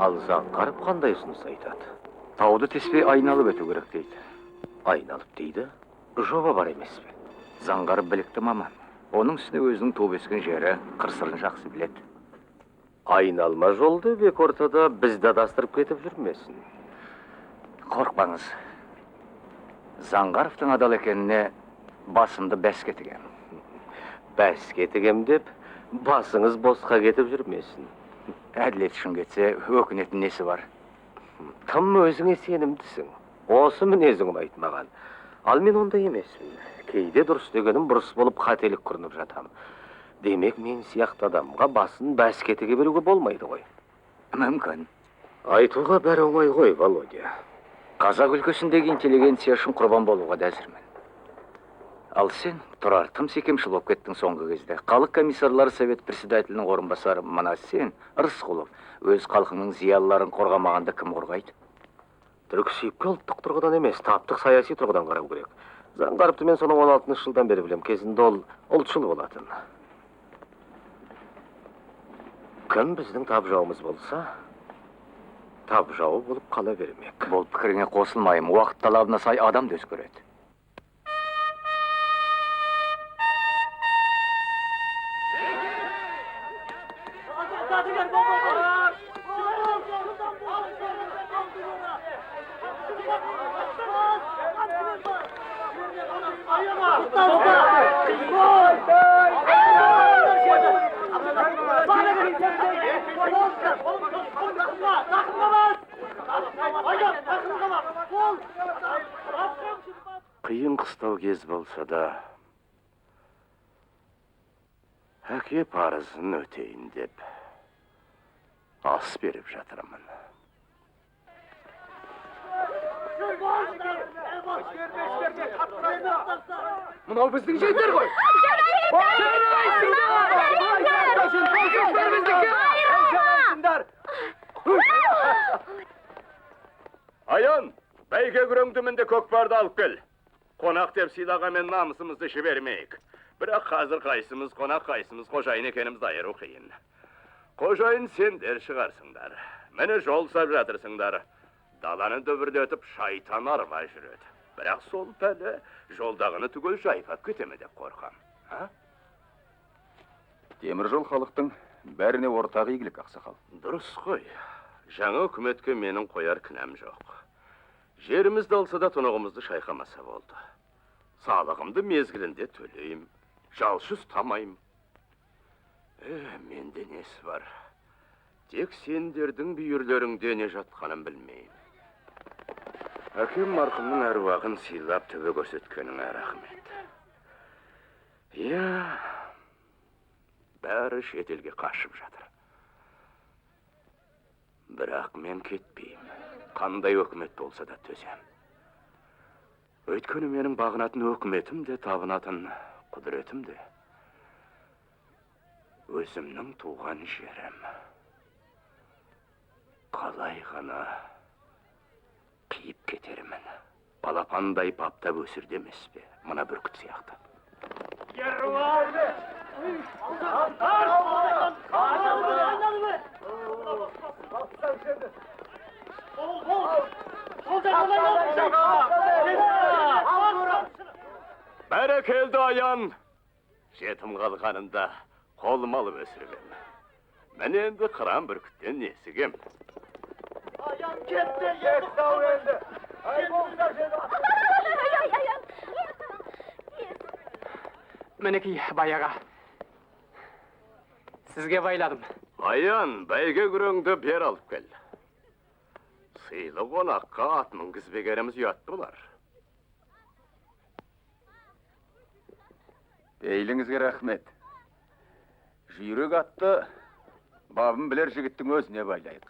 Ал Заңғаров қандай ұсыныс айтады? Тауды теспей айналып өту керек дейді. Айналып дейді, жоба бар емес пе? Заңғаров білікті маман. Оның үстіне өзінің туып өскен жері қыр-сырын жақсы біледі. Айналма жолды бек ортада бізді адастырып кетіп жүрмесін. Қорқпаңыз. Заңғаровтың адал екеніне басымды бәске тігем. Бәске тігем деп, басыңыз босқа кетіп жүрмесін. Әділет үшін кетсе, өкінетін несі бар? Кім өзіңе сенімдісің? Осы мінезің ұнайды маған. Ал мен ондай емеспін. Кейде дұрыс дегенім бұрыс болып қателік көрініп жатам. Демек мен сияқты адамға басын бәске тіге беруге болмайды ғой. Мүмкін. Айтуға бәрі оңай ғой, Володя. Қазақ өлкесіндегі интеллигенция үшін құрбан болуға да әзірмін. Ал сен, Тұрар, тым секемшіл болып кеттің соңғы кезде. Халық комиссарлары совет председателінің орынбасары мына сен, Рысқұлов, өз халқының зиялыларын қорғамағанда кім қорғайды? Түрксүйіпке ұлттық тұрғыдан емес, таптық саяси тұрғыдан қарау керек. Заңғарыпты мен соның 16 жылдан бері білем, кезінде ол ұлтшыл болатын. Кім біздің тап жауымыз болса, тап жауы болып қала бермек. Бұл пікіріңе қосылмайым, уақыт талабына сай адам да өзгереді. Қиын қыстау кез болса да, әке парызын өтейін деп, ас беріп жатырмын. Мынау біздің жеңдер ғой! Аян, бәйге күреңді мінді көкпарды алып кел. Қонақ деп сыйлаға мен намысымызды жібермейік. Бірақ қазір қайсымыз қонақ, қайсымыз қожайын екенімізді айыру қиын. Қожайын сендер шығарсыңдар. Мені жол сап жатырсыңдар. Даланы дөбірлетіп шайтан арба жүреді. Бірақ сол пәлі жолдағыны түгел жайпап кетеме деп қорқам. Темір жол халықтың бәріне ортақ игілік, ақсақал. Дұрыс қой. Жаңа үкіметке менің қояр кінәм жоқ. Жерімізді алса да тұнығымызды шайқамаса болды. Салығымды мезгілінде төлейім, жалшы ұстамайым. Менде несі бар? Тек сендердің бүйірлеріңде не жатқанын білмеймін. Әкем марқұмның әруағын сыйлап төбе көрсеткеніңе рахмет. Бәрі шетелге қашып жатыр. Бірақ мен кетпеймін. Қандай өкімет болса да төзем. Өйткені менің бағынатын өкіметім де, табынатын құдіретім де өзімнің туған жерім. Қалай ғана қиып кетерімін. Балапандай баптап өсірді емес пе, мына бүркіт сияқты. Бәрекелді Аян. Жетім қалғанында қолым алып өсіргем. Мен енді қыран бүркіттен несігем. Аян кетті, естау енді. Мінекей баяға. Сізге байладым. Аян, бәйге күреңді бер алып кел. Сыйлы қонаққа ат мінгізбегеріміз ұят болар. Бейліңізге рахмет. Жүйрек атты бабын білер жігіттің өзіне байлайық.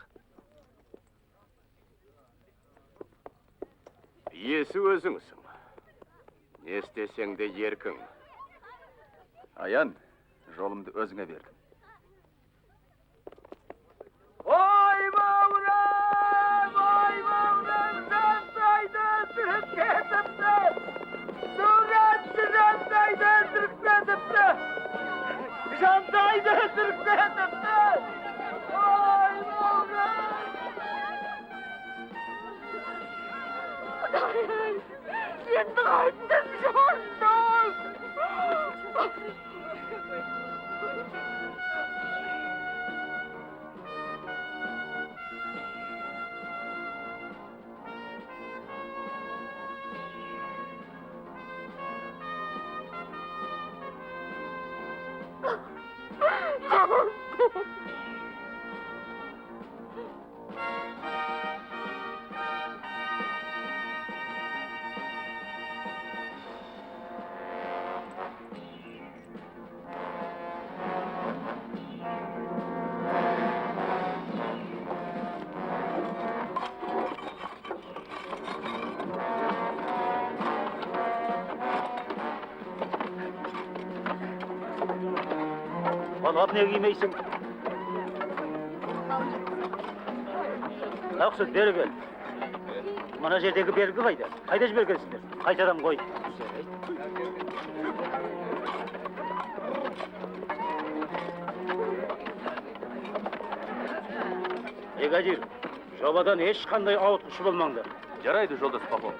Есі өзіңсің. Не істесең де еркің. Аян, жолымды өзіңе бердім. Ой, Маврам, жандайды өтіріп кетіпті. Суретші жандайды өтіріп кетіпті. Жандайды өтіріп кетіпті. Ой, Маврам. Şimdi kaydım şartım. Balap ne giymeysin? Taksız beri gel. Mana jerdeki bergi kayda? Kayda jibirgensinler? Kaytadan koy. Egacir, jobadan hiç kanday avutkuшу bolmаңдар. Жарайды, жолдас Попов.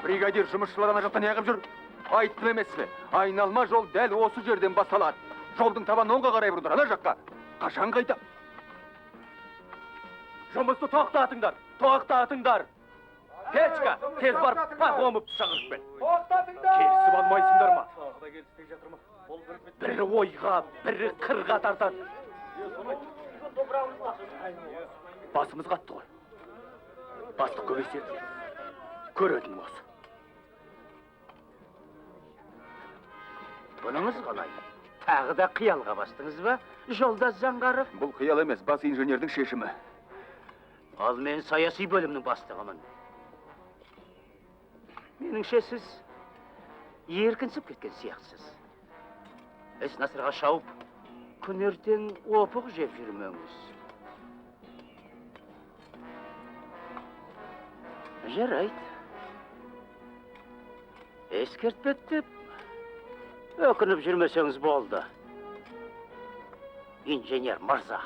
Бригадир жұмысшылар ана жақтан неғып жүр? Айттым емес пе? Айналма жол дәл осы жерден басталады. Жолдың табаны оңға қарай бұрылдар, ана жаққа. Қашан қайта? Жұмысты тоқтатыңдар, тоқтатыңдар. Печка, тез барып, Пахомовты шақырып кел. Келісіп алмайсыңдар ма? Бірі ойға, бірі қырға тартады. Басымыз қатты ғой. Бастық көбейседі. Көретін осы. Бұныңыз қалай? Тағы да қиялға бастыңыз ба? Жолдас Жаңғаров. Бұл қиял емес, бас инженердің шешімі. Ал мен саяси бөлімнің бастығымын. Меніңше сіз еркінсіп кеткен сияқтысыз. Іс насырға шауып, күн ертең опық жеп жүрмеңіз. Жарайды. Ескертпеттіп, өкініп жүрмесеңіз болды. Инженер мырза.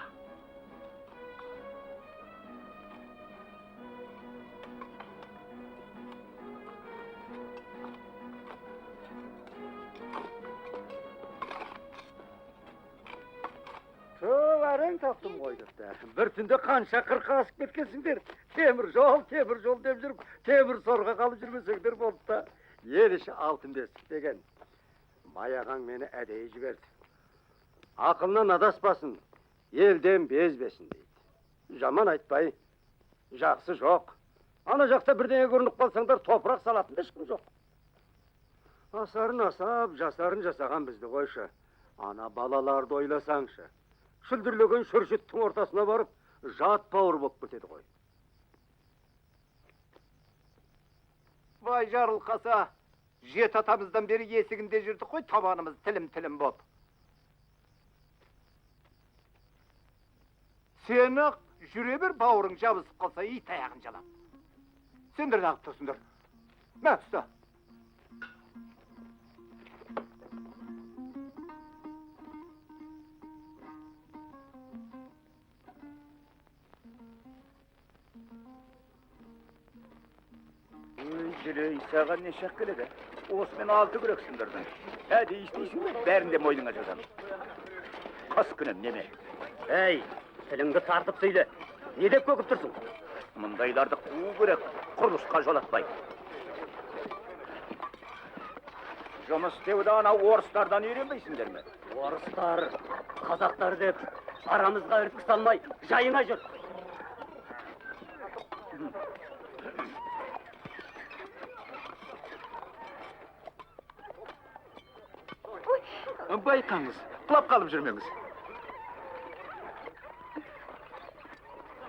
Әрең таптым қойдықтар. Bir түнде қанша қырқа асып кеткенсіңдер. Темір жол деп жүріп, темір сорға қалып жүрмесеңдер болды да. Ел іші алтын бесік деген. Маяған мені әдейі жіберді. Ақылынан адаспасын, елден безбесін дейді. Жаман айтпай, жақсы жоқ. Ана жақта бірдеңе көрініп қалсаңдар, топырақ салатын ешкім жоқ. Асарын асап, жасарын жасаған бізді қойшы. Ана балаларды ойласаңшы. Шүлдірлеген шүршіттің ортасына барып, жат бауыр болып кетеді ғой. Vay жарылқаса, жет атамыздан бері есігінде жүрдік қой, табанымыз тілім-тілім боп. Сені жүре бір бауырың жабысып қалса, ит аяғын жалап. Сендер нағып тұрсыңдар. Мә, ұста. Жілі Исаға не шақ келеді? Осымен 6 күрек сындырдың. Әді істейсің бе? Бәрін де мойныңа жазам. Қас күнім неме? Әй, тіліңді тартып сөйле. Не деп көкіп тұрсың? Мұндайларды қуу керек, құрылысқа жолатпай. Жұмыс істеуді ана орыстардан үйренбейсіңдер ме? Орыстар, қазақтар деп арамызға ірткі салмай, жайыңа жүр. Байқаңыз, құлап қалып жүрмеңіз.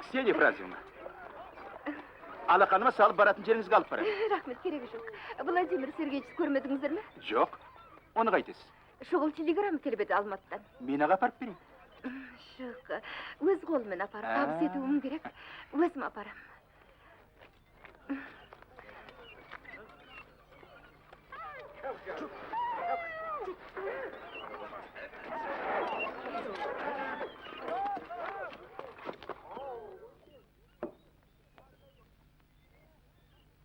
Ксения Францевна, алақаныма салып баратын жеріңізге алып барайын. Рахмет, керегі жоқ. Владимир Сергеевич көрмедіңіздер ме? Жоқ, оны қайтесіз? Шұғыл телеграмма келіп еді Алматыдан. Мен аға апарып берейін. Жоқ, өз қолымен апарып табыс етуім керек. Өзім апарам.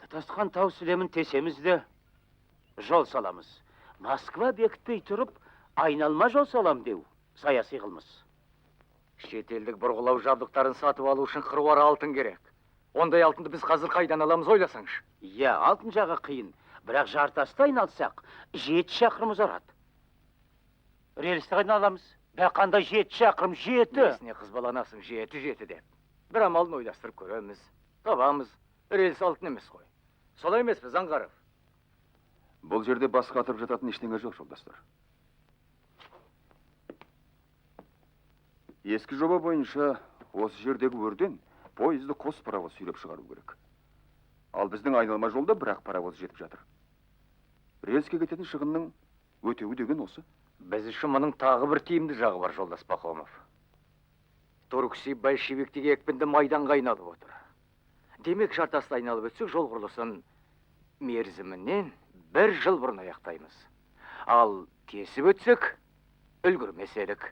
Шатасқан тау сілемін тесемізді. Жол саламыз. Москва бекітпей тұрып, айналма жол салам деу. Саяси қылмыз. Шетелдік бұрғылау жабдықтарын сатып алу үшін қыруар алтын керек. Ондай алтынды біз қазір қайдан аламыз ойласаңшы. Иә, алтын жағы қиын. Бірақ жартасты айналсақ, 7 шақырым ұзарады. Рельсті қайдан аламыз? Бәқанда 7 шақырым, 7. Несіне қызбаланасың 7 деп. Бір амалын ойластырып көреміз. Табамыз. Рельс алтын емес қой. Солай емес пе, Заңғаров? Бұл жерде бас қатырып жататын ештеңе жоқ, жолдастар. Ескі жоба бойынша осы жердегі өрден поезды қос паровоз сүйреп шығару керек. Ал біздің айналма жолда бірақ паровоз жетіп жатыр. Рельске кететін шығынның өтеуі деген осы. Біз үшін мұның тағы бір тиімді жағы бар, жолдас Пахомов. Туркси большевиктегі екпінді майданға айналып отыр. Демек жартасты айналып өтсек, жол құрылысын мерзімінен 1 жыл бұрын аяқтаймыз. Ал кесіп өтсек, үлгірмес едік.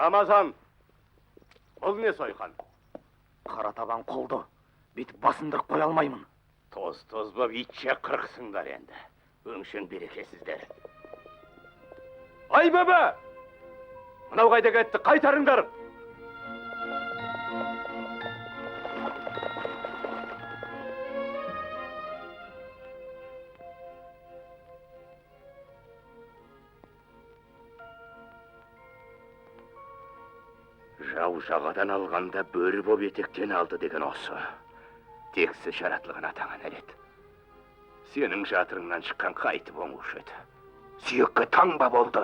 Рамазан, бұл не сойқан? Қара табан қолды. Бетіп басындырып қоя алмаймын. Тоз боп итше қырқсыңдар енді. Өңшін берекесіздер. Ай бәбі! Мынау қайда кетті, қайтарыңдар! Жау жағадан алғанда бөрі боп етектен алды деген осы. Тексі жаратылған атаңа нәлет. Сенің жатырыңнан шыққан қайтып оңуш еді. Сүйекке таңба болды.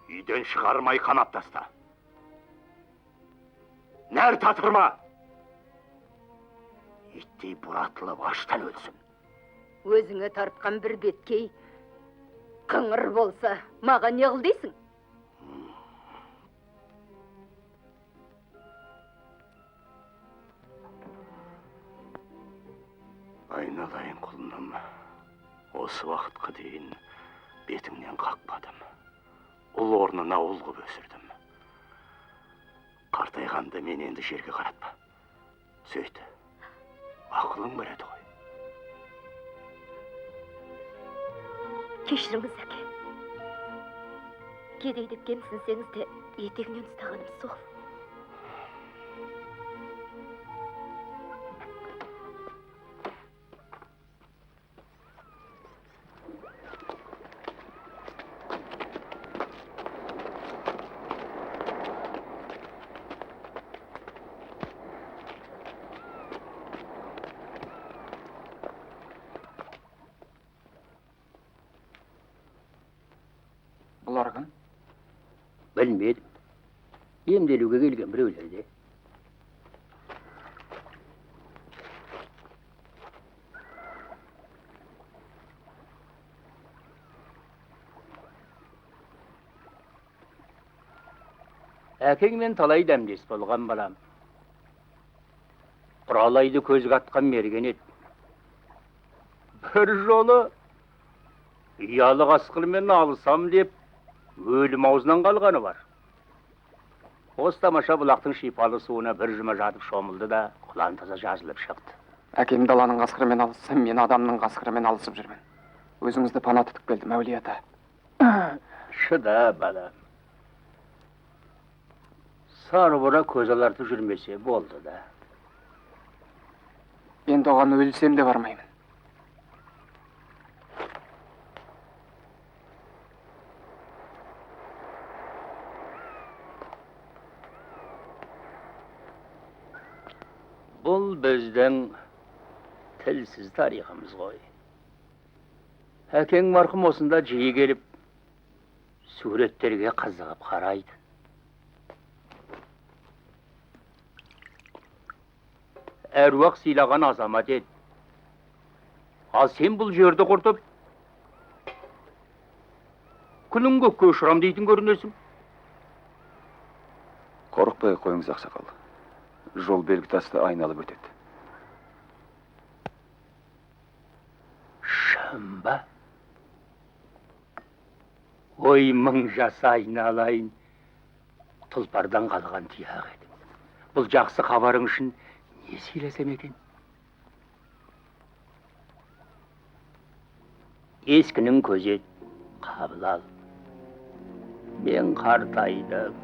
Үйден шығармай қанап таста. Нәр татырма! Иттей бұратылып аштан өлсін. Өзіңе тартқан бір беткей қыңыр болса, маған не қыл дейсің? Айналайын құлыным, осы уақытқа дейін бетіңнен қақпадым. Ұл орнына ұл қып өсірдім. Қартайғанда мен енді жерге қаратпа. Сөйт, ақылың бар еді ғой. Кешіріңіз, әке. Кедей деп кемсінсеңіз де етегінен ұстағаным сол. Бұлар кім? Білмедім. Емделуге келген біреулерде. Әкеңмен талай дәмдес болған балам. Құралайды көзге атқан мерген еді. Бір жолы ұялы қасқырмен алысам деп өлім аузынан қалғаны бар. Осы тамаша бұлақтың шипалы суына бір жұма жатып шомылды да құлан таза жазылып шықты. Әкем даланың қасқырымен алысса, мен адамның қасқырымен алысып жүрмін. Өзіңізді пана тұтып келдім, әулие ата. Шыда, балам. Сары бұра көз алартып жүрмесе болды да. Енді оған өлсем де бармаймын. Бұл біздің тілсіз тарихымыз ғой. Әкең марқұм осында жиі келіп, суреттерге қызығып қарайды. Әруақ сыйлаған азамат еді. Ал сен бұл жерді құртып, күнін көкке ұшырам дейтін көрінесің. Қорықпай қойыңыз ақсақал. Жол белгі тасты айналып өтеді. Шын ба? Ой, мың жаса айналайын. Тұлпардан қалған тияқ еді. Бұл жақсы хабарың үшін не сыйласам екен? Ескінің көзет, қабыл ал. Мен қартайдым.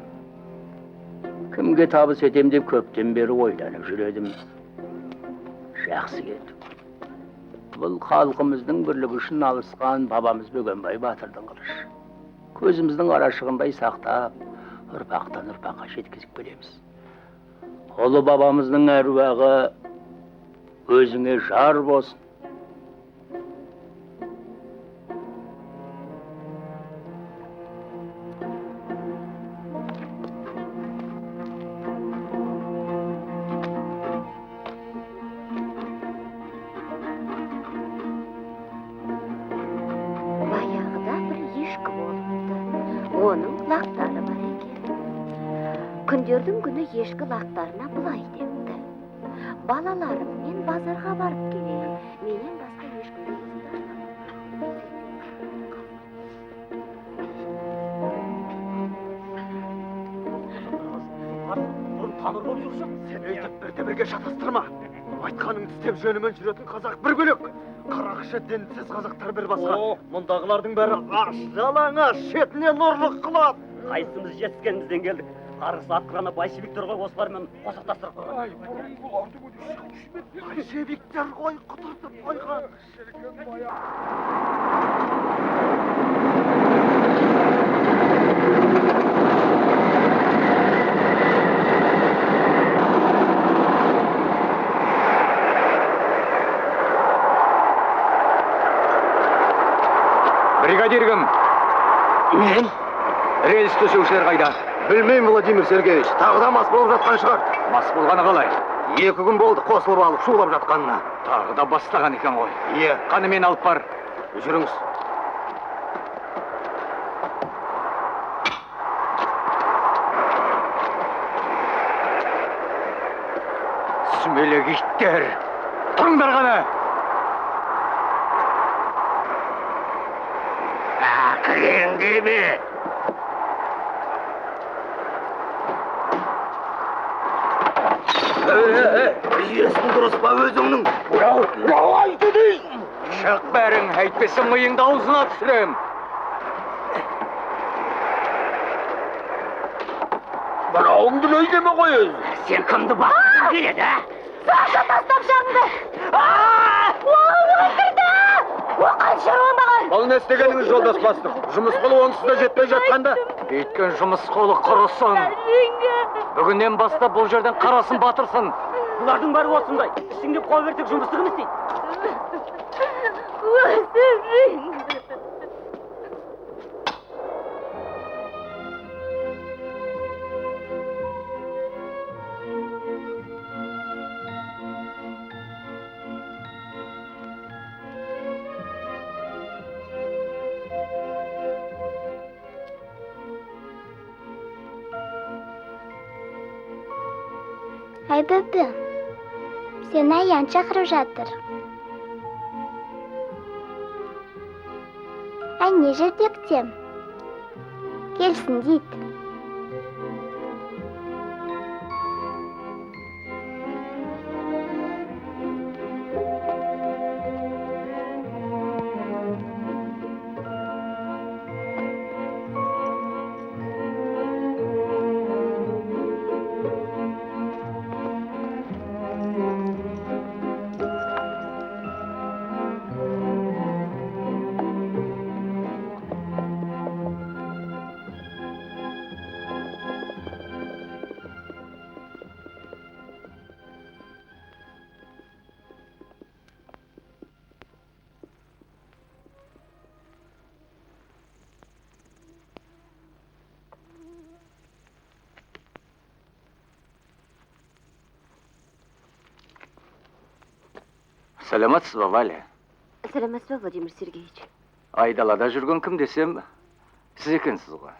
Кімге табыс етем деп көптен бері ойланып жүредім. Жақсы кетті. Бұл халқымыздың бірлігі үшін алысқан бабамыз Бөгенбай батырдың қылышы. Көзіміздің арашығындай сақтап, ұрпақтан ұрпаққа жеткізіп келеміз. Ұлы бабамыздың әруағы өзіңе жар болсын. Баяғыда бір ешкі болыпты. Оның лақтары бар екен. Күндердің күні ешкі лақтарына бұлай депті: балаларым, мен базарға барып келейін. Менен басқа ешкімді Тамыр болып жүрсің, сен өйтіп бірде-бірге шатастырма. Айтқаныңды істеп жөнімен жүретін қазақ бір бөлек. Қарақшы дінсіз қазақтар бір басқа. Мұндағылардың бәрі аш, жалаңаш, шетінен ұрлық қылады. Қайсымыз жетіскенімізден келдік. Арыс атқыраны большевиктер ғой, осылармен қосақтастырып қойған. Ай, бұрын бұларды большевиктер ғой, құтыртып қойған. Бригадир кім? Мен? Рельс төсеушілер қайда? Білмеймін, Владимир Сергеевич. Тағы да мас болып жатқан шығар. Мас болғаны қалай? 2 күн болды қосылып алып шулап жатқанына. Тағы да бастаған екен ғой. Е, Қаны мен алып бар. жүріңіз. Сүмелек иттер. Тұрыңдар қаны. Ақырен деме. Есің дұрыс па өзіңнің? Рауайды дейін. Шық бәрің, әйтпесе миыңды аузына түсірем. Бірауыңды өйдеме қой өзі. Сен кімді бақытын келеді, ә? Саша тастап жанды! Ол өлтірді! Ол қанша оңбаған! Бұл не істегеніңіз, жолдас бастық? Жұмыс қолы онсыз да жетпей жатқанда. Өйткен жұмыс қолы құрысын. Бүгіннен бастап бұл жерден қарасын батырсын. Бұлардың бәрі осындай. Ішіңде қол бертек жұмыстығын істейді. Өсірің! Айдады. Сені аян шақырып жатыр. Әне жердектем. Келсін дейді. Саламатсыз ба, Валя? Сәлеметсіз бе, Владимир Сергеевич? Айдалада жүрген кім десем, сіз екенсіз ғой.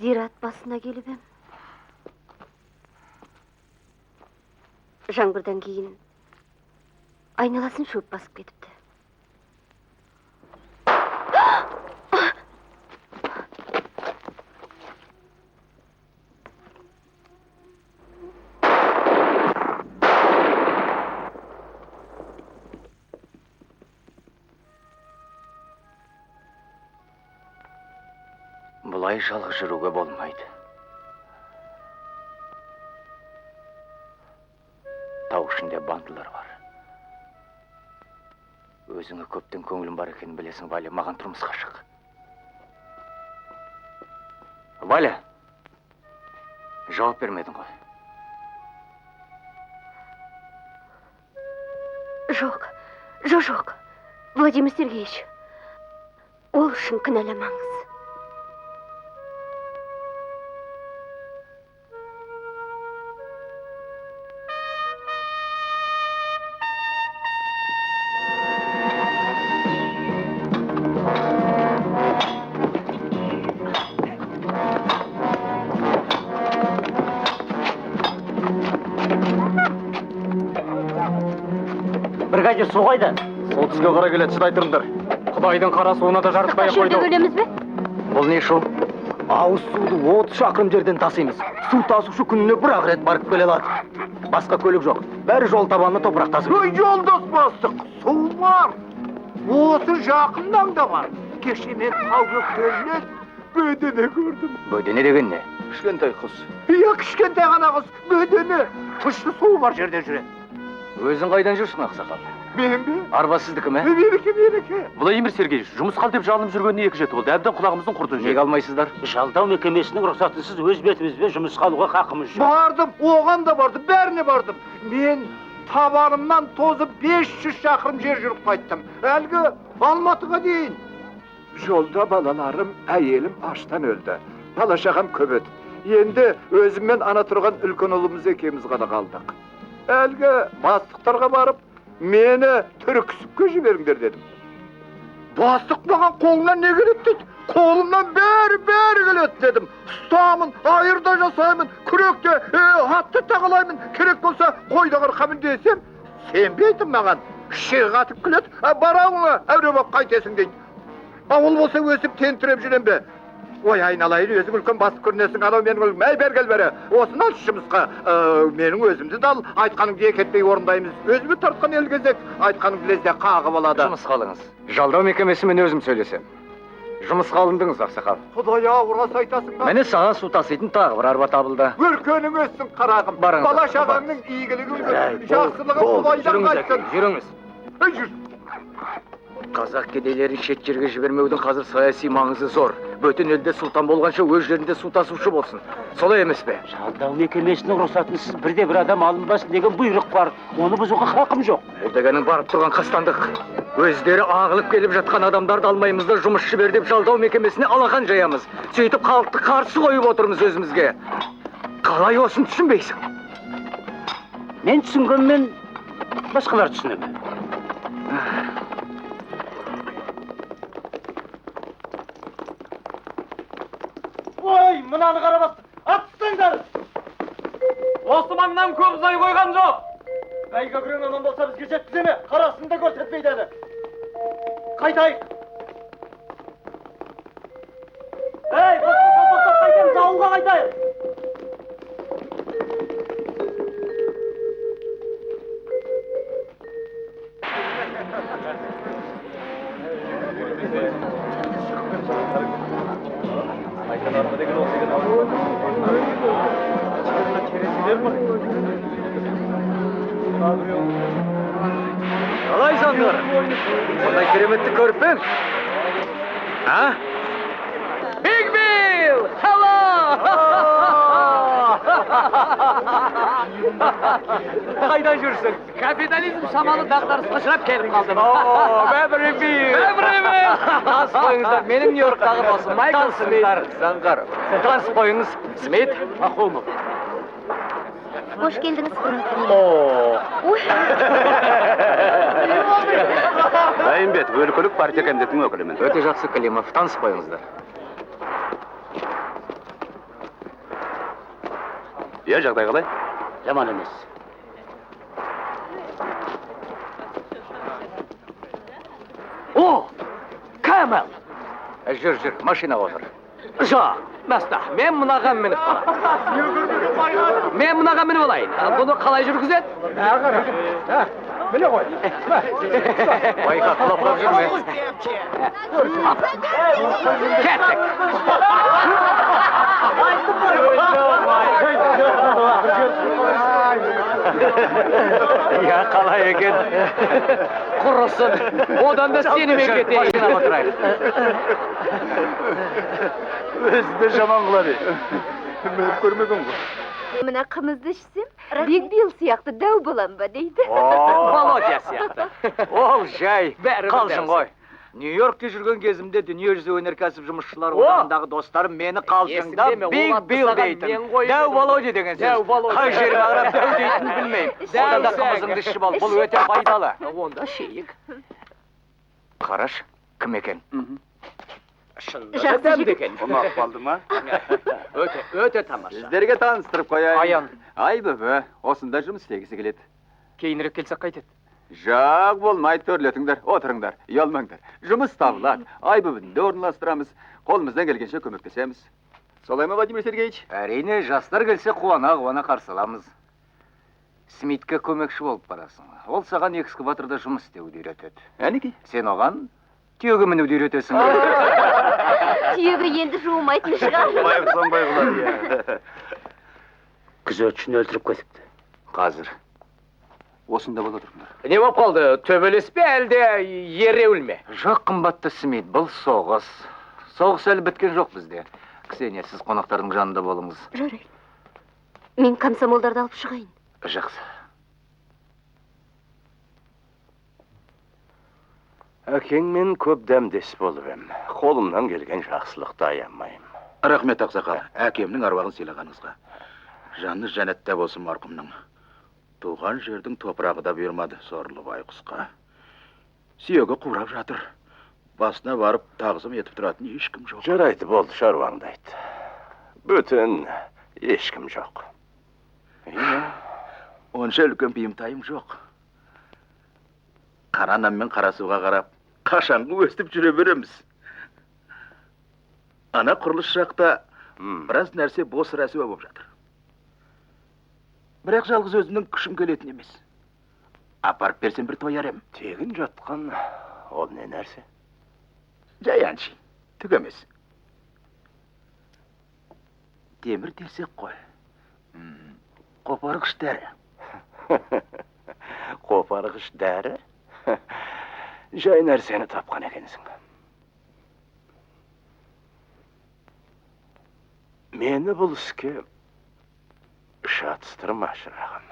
Зират басына келіп ем. Жаңбырдан кейін айналасын шөп басып кетіпті. Бұлай жалғыз жүруге болмайды. Тау ішінде бандылар бар. Өзіңе көптен көңілім бар екенін білесің, Валя, маған тұрмысқа шық. Валя, жауап бермедің ғой. Жоқ. Владимир Сергеевич, ол үшін кінәламаңыз. Бригадир су қайда? Сол тізге қара келеді, шыдай тұрыңдар. Құдайдың қара суына да жарытпай қойды. Жерде бөлеміз бе? Бұл не шу? Ауыз суды 30 шақырым жерден тасимыз. Су тасушы күніне бір-ақ рет барып келе алады. Басқа көлік жоқ. Бәрі жол табанына топырақ тасып. Ой, жолдас бастық, су бар. Осы жақыннан да бар. Кеше мен тау бөктерінен бөдене көрдім. Бөдене деген не? Кішкентай қыз. Иә, кішкентай ғана қыз, бөдене. Тұшты су бар жерде жүреді. Өзің қайдан жүрсің, ақсақал? Мен бе? Арба сіздікі ме? Менікі. Владимир Сергеевич, жұмысқа деп жалынып жүргеніне 2 жеті болды. Әбден құлағымыздың құртын Неге алмайсыздар? Жалдау мекемесінің рұқсатынсыз өз бетімізбен жұмысқа алуға хақымыз жоқ. Бардым, оған да бардым, бәріне бардым. Мен табанымнан тозып 500 шақырым жер жүріп қайттым. Әлгі Алматыға дейін. Жолда балаларым, әйелім аштан өлді. Бала шағам көп еді. Енді өзіммен ана тұрған үлкен ұлымыз екеуміз ғана қалдық. Әлгі бастықтарға барып, мені түркісіпке жіберіңдер дедім. Бастық маған қолынан не келеді дейді. Қолымнан бәрі келеді дедім. Ұстамын, айырда жасаймын, күректе атты тағылаймын, керек болса қойда қырқамын десем, сенбейтін маған. Шег атып келеді, барауыңа әуре боп қайтесің дейді. Ауыл болса өсіп тентіреп жүрем бе? Ой, айналайын, өзің үлкен бастық көрінесің, анау менің үлім, әй бер кел бәрі. Осыны алшы жұмысқа, менің өзімді дал, айтқаныңды екетпей орындаймыз. Өзімі тартқан елгезек, айтқаныңды лезде қағып алады. Жұмысқа алыңыз. Жалдау мекемесімен өзім сөйлесем. Жұмысқа алындыңыз, ақсақал. Құдай-ау, рас айтасың ба? Міне саған су таситын тағы бір арба табылды. Өркенің өссін, қарағым. Барыңыз. Бала шағаңның игілігі үлгі, жақсылығы Құдайдан қайтсын. Жүріңіз. Жүр. Қазақ кедейлерін шет жерге жібермеудің қазір саяси маңызы зор. Бөтен елде сұлтан болғанша өз жерінде су тасушы болсын. Солай емес пе? Жалдау мекемесінің рұқсатынсыз бірде-бір адам алынбасын деген бұйрық бар. Оны бұзуға хақым жоқ. Бұл дегенің барып тұрған қастандық. Өздері ағылып келіп жатқан адамдарды алмаймыз да жұмысшы бер деп жалдау мекемесіне алақан жаямыз. Сөйтіп халықты қарсы қойып отырмыз өзімізге. Қалай осын түсінбейсің? Мен түсінгенмен басқалар түсінемін. Ой, мынаны қарабасты. Аттыңдар! Осы маңнан көп ұзай қойған жоқ. Бәйгі күрең аман болса бізге жеткіземе, қарасын да көрсетпейді әлі. Қайтайық. Ей, боқтап қайтеміз, ауылға қайтайық. Қалай жандар? Ондай кереметті көріп пен? А? Big Bill! Hello! Қайдан жүрсің? Капитализм шамалы дағдарысқа ұшырап келіп қалдым. Beverly Bill! Таныс қойыңыздар, менің Нью-Йорктағы досым Майкл Смит. Заңғар. Таныс қойыңыз, Смит. Ахомов. Hoş geldiniz. Райымбет, өлкөлүк партия комитетінің өкілімін. Өте жақсы, Климов. Танысып қойыңыздар. Иә, жағдай қалай? Жаман емес. О, Камал! Жүр, машинаға отыр. Жа, Мәста, мен мынаға мініп барам. Мен мынаға мініп алайын. Бұны қалай жүргізеді? Mine koy. Байқа, құлап жүрме. Кеттік. Ya қалай екен? Құрысын, одан да сені мен кетейін. Машинаға отырайық. Өзді жаман қылады. Мен көрмеген ғой. Мына қымызды ішсем, Биг Билл сияқты дәу болам ба дейді. Володя сияқты. Ол жай, Бәрі қалжың ғой. Нью-Йоркте жүрген кезімде дүниежүзі өнеркәсіп жұмысшылар одағындағы достарым мені қалжыңдап Биг Билл дейтін. Дәу Володя деген сөз. Қай жерге қарап дәу дейтін білмеймін. Одан да қымызыңды ішіп ал, бұл өте пайдалы. Онда шейік. Қараш, кім екен? Шында дәмді екен. Ұнақ қалды ма? Өте тамаша. Сіздерге таныстырып қояйын. Аян. Ай бөбі, осында жұмыс істегісі келеді. Кейінірек келсек қайтеді. Жақ болмайды, төрлетіңдер, отырыңдар, ұялмаңдар. Жұмыс табылады. Ай бөбінде орналастырамыз. Қолымыздан келгенше көмектесеміз. Солай ма, Владимир Сергеевич? Әрине, жастар келсе қуана қарсыламыз. Смитке көмекші болып барасың. Ол саған экскаваторда жұмыс істеуді үйретеді. Әнеки? Сен оған түйеге мінуді үйретесің. Түйеге енді жуымайтын шығар. Күзетшіні өлтіріп кетіпті. Қазір. Осында бола тұрыңдар. Не болып қалды? Төбелес пе әлде ереуіл ме? Жоқ, қымбатты Смит, бұл соғыс. Соғыс әлі біткен жоқ бізде. Ксения, сіз қонақтардың жанында болыңыз. Жарай. Мен комсомолдарды алып шығайын. Жақсы. Әкеңмен көп дәмдес болып ем. Қолымнан келген жақсылықты аямайым. Рахмет ақсақал, әкемнің аруағын сыйлағаныңызға. Жаны жәннатта болсын марқұмның. Туған жердің топырағы да бұйырмады сорлы байқұсқа. Сүйегі қурап жатыр. Басына барып тағзым етіп тұратын ешкім жоқ. Жарайды, болды, шаруаңды айт. Бүтін ешкім жоқ. Онша үлкен пейімтайым жоқ. Қара нан мен қара суға қарап, қашанғы өстіп жүре береміз. Ана құрылыс жақта біраз нәрсе бос рәсуа болып жатыр. Бірақ жалғыз өзімнің күшім келетін емес. Апарып берсем бір тояр ем. Тегін жатқан ол не нәрсе? Жай әншейін, түк емес. Темір терсек қой. Қопарғыш дәрі. Қопарғыш дәрі? Жай нәрсені тапқан екенсің. Мені бұл іске шатыстырма, шырағым.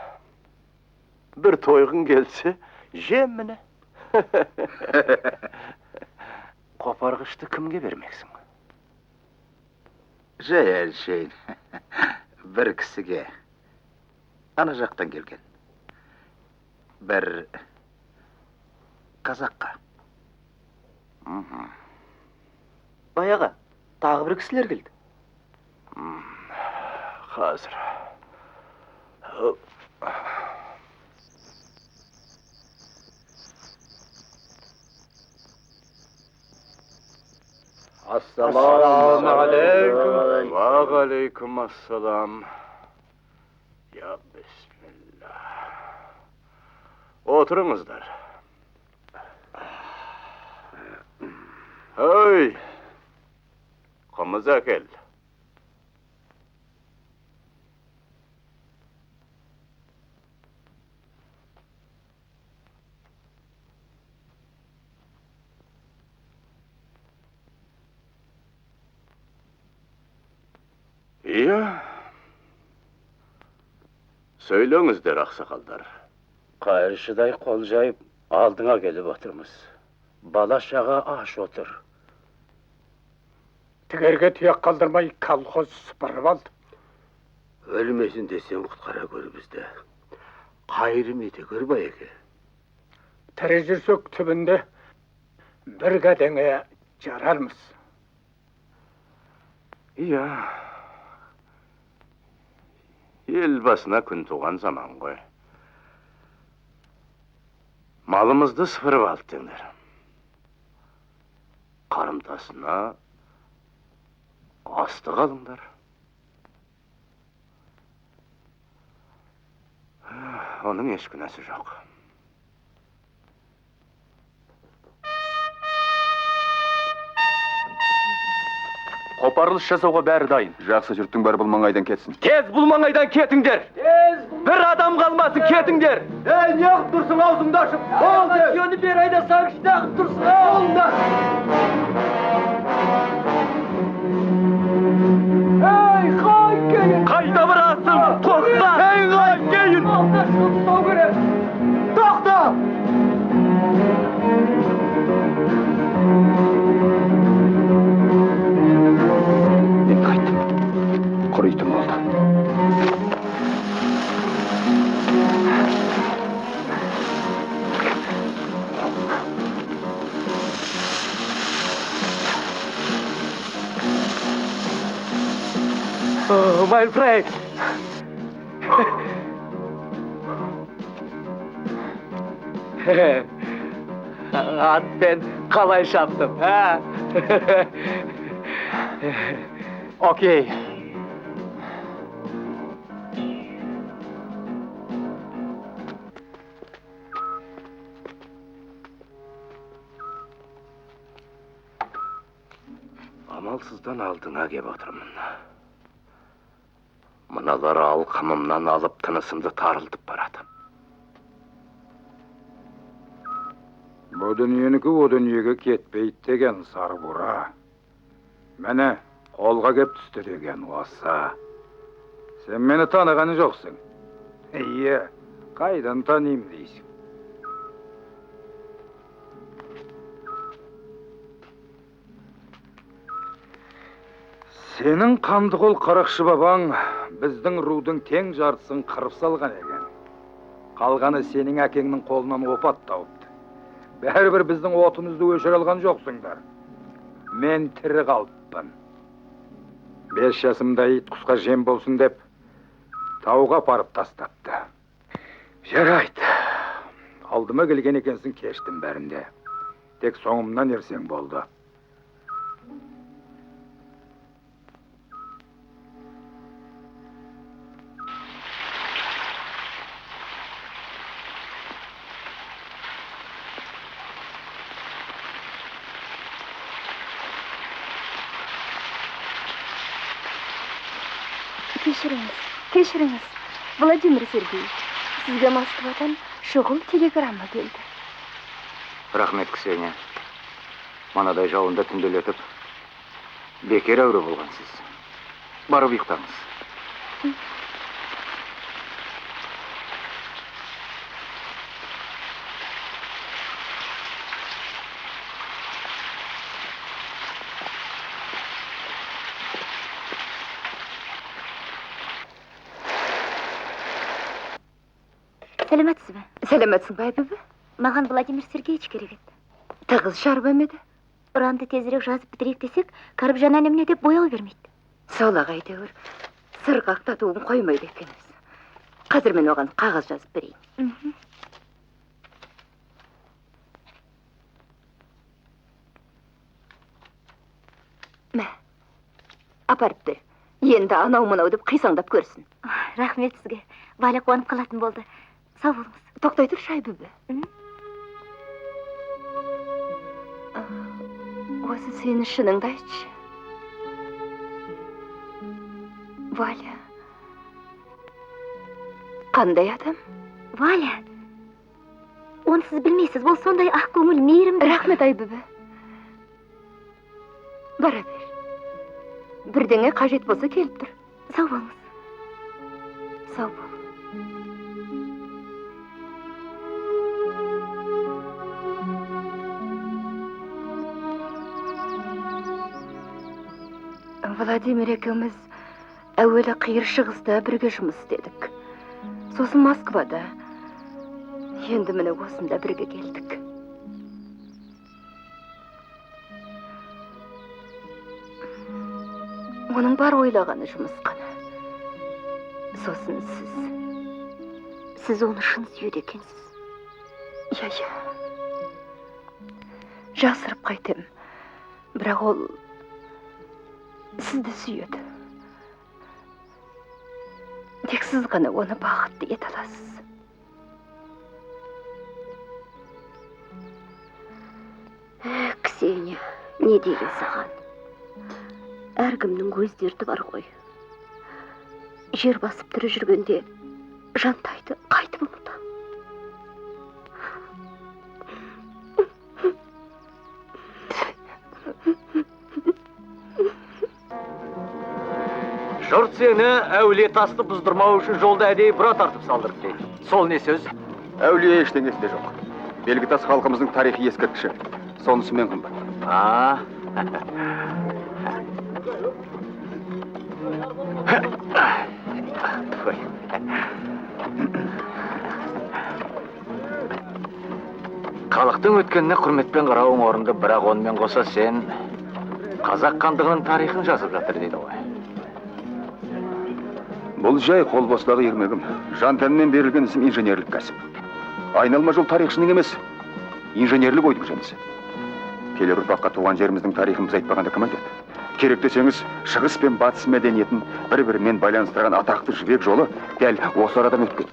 Бір тойғың келсе, жем міне. Қопарғышты кімге бермексің? Жай әншейін. Бір кісіге. Ана жақтан келген. Бір қазаққа. Баяға, тағы бір кісілер келді. Қазір. Ассаламу алейкум. Ва алейкум ассалам. Я бисмилlah. Отырыңыздар. Ой! Қымыз әкел. Iya. Söylеңіздер, ақсақалдар. Қайыршыдай қол жайып, алдыңа келіп отырмыз. Бала шаға аш отыр. Тігерге тұяқ қалдырмай колхоз сыпырып алды. Ölmesin desem kutkara gör bizde. Kayrım ete görba eke. Terezirsök tübünde bir gadenge jararmız. Ya. El basına gün tuğan zaman koy. Malımızdı sıfırıp alttınlar. Karımtasına astı kalınlar. Onun eş günahı yok. Koparılış жасауға бәрі дайын. Жақсы жұрттың бәрі бұл маңайдан кетсін. Тез бұл маңайдан кетіңдер. Bir adam kalmasın, кетіңдер. Ey, ne yapıp dursun ağzımda açıp? Oldu. Yönü bir ayda sanki ne yapıp dursun? Oldu. Hey, kay gelin. Kayda bıraksın, tokta. Hey, kay gelin. Tokta. Ben kayttım. Kuruytum oldu. Oh, my friend. Ben kalay şaptım. Ha? Okey. Amalsızdan aldığına gebe oturmun. Mınaları alkamımdan alıp tınısımda tarıltıp baradım. Bu dünyeniki o dünyege ketpeyt degen sarı bura. Mene, kolga kep tüstü degen ossa. Sen meni tanıgan joksun. İyi, kaydan tanıyım deysin. Senin kandı kol Karakşı baban bizдің rudың тең жартысын қырып салған еген. Қалғаны сенің әкеңнің қолынан опат тауыпты. Бәрібір біздің отымызды өшіре алған жоқсыңдар. Мен тірі қалыппын. 5 жасымда ит құсқа жем болсын деп тауға апарып тастапты. Жарайды. Алдыма келген екенсің, кештім бәрінде. Тек соңымнан ерсең болды. Кешіріңіз, Владимир Сергеевич, сізге Москвадан шұғыл телеграмма келді. Рахмет, Ксения. Манадай жауында түнделетіп, бекер әуре болғансыз. Барып ұйықтаңыз. Сәлеметсіз бе? Сәлеметсің бай бөбі? Маған Владимир Сергеевич керек еді. Тығыз шарба меді? Ұранды тезірек жазып бітірейік десек, Кәріпжан әнеміне деп бояу бермейді. Сол ағай дәуір, сырғақтатуын қоймайды екеніз. Қазір мен оған қағаз жазып берейін. Мә, апарып бер. Енді анау мынау деп қисаңдап көрсін. Рахмет сізге. Валя қуанып қалатын болды. Сау болыңыз. Тоқтай тұр, шай бөбі. Осы сені шыныңды айтшы. Валя. Қандай адам? Валя. Оны сіз білмейсіз, бұл сондай ақ көңіл, мейірімді. Рахмет ай бөбі. Бара бер. Бірдеңе қажет болса келіп тұр. Сау болыңыз. Сау бол. Владимир екеуміз әуелі қиыр шығыста бірге жұмыс істедік. Сосын Москвада. Енді міне осында бірге келдік. Оның бар ойлағаны жұмыс қана. Сосын сіз оны шын сүйеді екенсіз. Иә. Жасырып қайтем. Бірақ ол сізді сүйеді. Тек сіз ғана оны бақытты ете аласыз. Ксения, не деген саған? Әркімнің өз дерті бар ғой. Жер басып тірі жүргенде жантайды қайтып ұмытам. Жұрт сені әулие тасты бұздырмау үшін жолда әдейі бұра тартып салдырып дейді. Сол не сөз? Әулие ештеңесі де жоқ. Белгітас халқымыздың тарихи ескерткіші. Сонысымен қымбат. Халықтың өткеніне құрметпен қарауың орынды, бірақ онымен қоса сен қазақ хандығының тарихын жазып жатыр дейді ғой. Бұл жай қолбостағы ермегім. Жан тәнмен берілген ісім инженерлік кәсіп. Айналма жол тарихшының емес, инженерлік ойдың жемісі. Келер ұрпаққа туған жеріміздің тарихымыз айтпағанда кім айтады? Керек десеңіз, шығыс пен батыс мәдениетін бір-бірімен байланыстырған атақты жібек жолы дәл осы арадан өткен.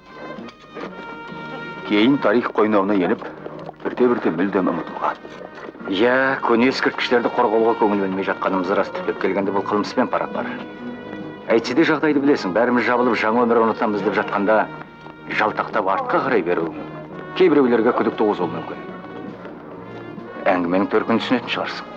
Кейін тарих қойнауына еніп, бірте-бірте мүлдем ұмытылған. Иә, көне ескерткіштерді қорғауға көңіл бөлмей жатқанымыз рас. Түптеп келгенде бұл қылмыспен пара-пар. Әйтсе де жағдайды білесің, бәріміз жабылып жаңа өмір ұмытамыз деп жатқанда жалтақтап артқа қарай беруі мүмкін. Кейбіреулерге күдік туғызуы мүмкін. Әңгіменің төркінін түсінетін шығарсың.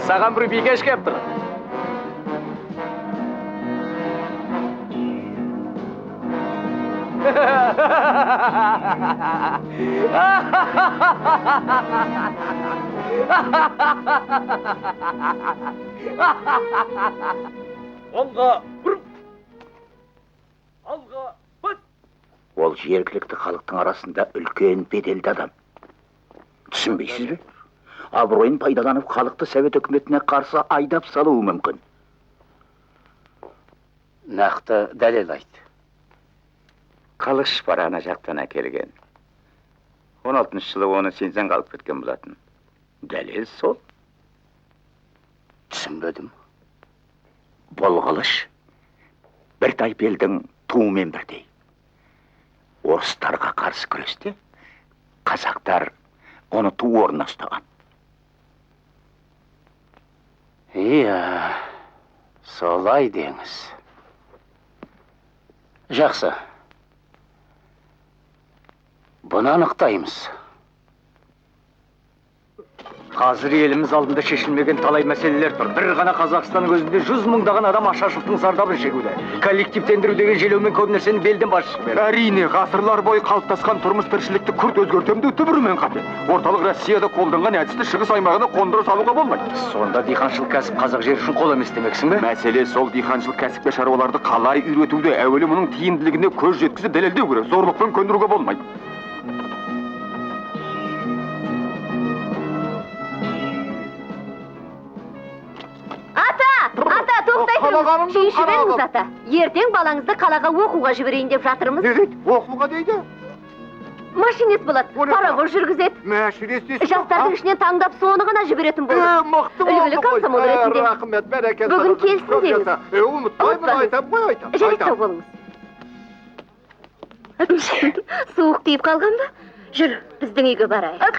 Саған бір бикеш кеп тұр. Олға бұрып! Алға бұт! Ол жергілікті халықтың арасында үлкен беделді адам. Түсінбейсіз бе? Абыройын пайдаланып, халықты совет үкіметіне қарсы айдап салуы мүмкін. Нақты дәлел айт. Қылыш бар ана жақтан әкелген. 16-шы жылы оны сенсен қалып кеткен болатын. Дәлел сол. Түсінбедім. Бұл қылыш бір тайпелдің туымен бірдей. Орыстарға қарсы күресте қазақтар оны ту орнына ұстаған. Иә, солай деңіз. Жақсы. Бұны анықтаймыз. Қазір еліміз алдында шешілмеген талай мәселелер тұр. Бір ғана Қазақстанның өзінде 100 мыңдаған адам ашаршылықтың зардабын шегуде. Коллективтендіру деген желеумен көп нәрсені белден басшы. Әрине, ғасырлар бойы қалыптасқан тұрмыс тіршілікті күрт өзгертемді түбірімен қате. Орталық Россияда қолданған әдісті шығыс аймағына қондыра салуға болмайды. Сонда диқаншылық кәсіп қазақ жері үшін қол емес демексің бе? Мәселе сол диқаншылық кәсіпке шаруаларды қалай үйретуде, әуелі мұның тиімділігіне көз жеткізіп дәлелдеу керек. Зорлықпен көндіруге болмайды. Ата, тоқтай тұрыңыз. Шей жіберіңіз, ата. Ертең балаңызды қалаға оқуға жіберейін деп жатырмыз. Не дейді? Оқуға дейді? Машинist болады, паровоз жүргізеді. Машинist дейсіз? Жастардың ішінен таңдап соны ғана жіберетін болды. Мықты болды ғой. Үлгілі комсомол ретінде. Рахмет, бәрекелді. Бүгін келсін деңіз. Ұмытпаймын, айтам. Жарайды, сау болыңыз. Суық тиіп қалған ба? Жүр, біздің үйге барайық.